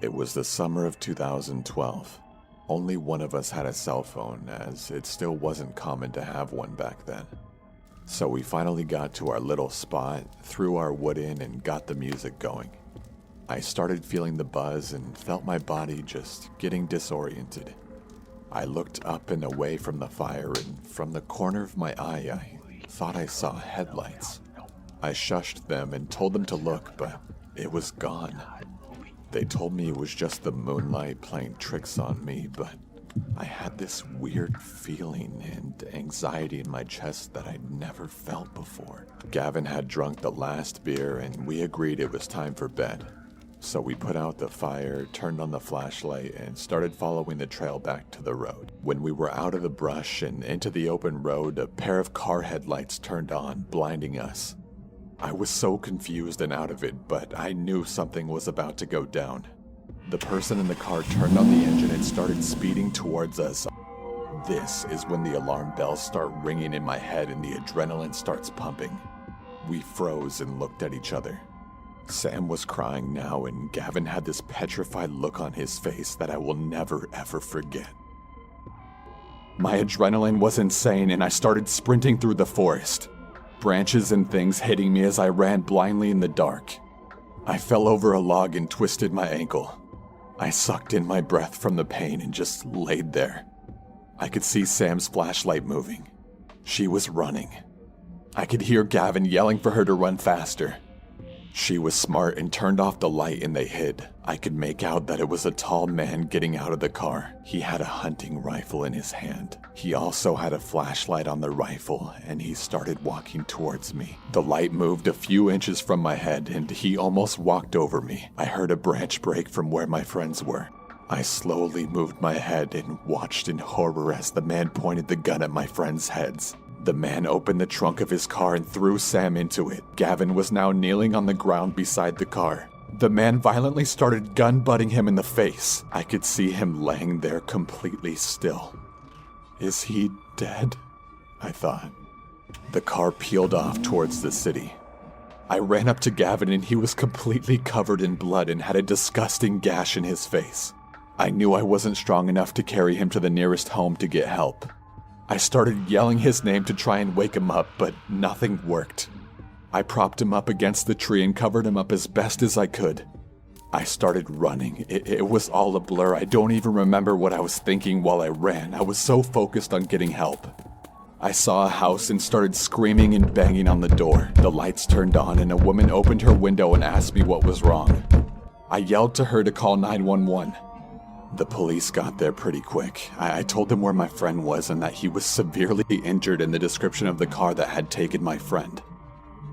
It was the summer of 2012. Only one of us had a cell phone, as it still wasn't common to have one back then. So we finally got to our little spot, threw our wood in, and got the music going. I started feeling the buzz and felt my body just getting disoriented. I looked up and away from the fire, and from the corner of my eye, I thought I saw headlights. I shushed them and told them to look, but it was gone. They told me it was just the moonlight playing tricks on me, but I had this weird feeling and anxiety in my chest that I'd never felt before. Gavin had drunk the last beer, and we agreed it was time for bed. So we put out the fire, turned on the flashlight, and started following the trail back to the road. When we were out of the brush and into the open road, a pair of car headlights turned on, blinding us. I was so confused and out of it, but I knew something was about to go down. The person in the car turned on the engine and started speeding towards us. This is when the alarm bells start ringing in my head and the adrenaline starts pumping. We froze and looked at each other. Sam was crying now, and Gavin had this petrified look on his face that I will never ever forget. My adrenaline was insane, and I started sprinting through the forest. Branches and things hitting me as I ran blindly in the dark. I fell over a log and twisted my ankle. I sucked in my breath from the pain and just laid there. I could see Sam's flashlight moving. She was running. I could hear Gavin yelling for her to run faster. She was smart and turned off the light and they hid. I could make out that it was a tall man getting out of the car. He had a hunting rifle in his hand. He also had a flashlight on the rifle, and he started walking towards me. The light moved a few inches from my head and he almost walked over me. I heard a branch break from where my friends were. I slowly moved my head and watched in horror as the man pointed the gun at my friends' heads. The man opened the trunk of his car and threw Sam into it. Gavin was now kneeling on the ground beside the car. The man violently started gun-butting him in the face. I could see him laying there completely still. Is he dead? I thought. The car peeled off towards the city. I ran up to Gavin and he was completely covered in blood and had a disgusting gash in his face. I knew I wasn't strong enough to carry him to the nearest home to get help. I started yelling his name to try and wake him up, but nothing worked. I propped him up against the tree and covered him up as best as I could. I started running. It was all a blur. I don't even remember what I was thinking while I ran. I was so focused on getting help. I saw a house and started screaming and banging on the door. The lights turned on and a woman opened her window and asked me what was wrong. I yelled to her to call 911. The police got there pretty quick. I told them where my friend was and that he was severely injured in the description of the car that had taken my friend.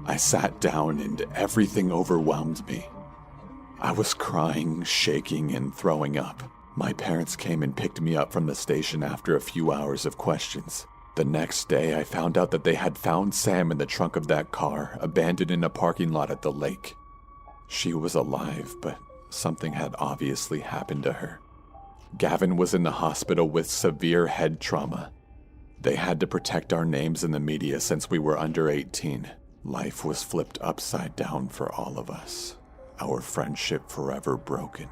I sat down and everything overwhelmed me. I was crying, shaking, and throwing up. My parents came and picked me up from the station after a few hours of questions. The next day, I found out that they had found Sam in the trunk of that car, abandoned in a parking lot at the lake. She was alive, but something had obviously happened to her. Gavin was in the hospital with severe head trauma. They had to protect our names in the media since we were under 18. Life was flipped upside down for all of us. Our friendship forever broken.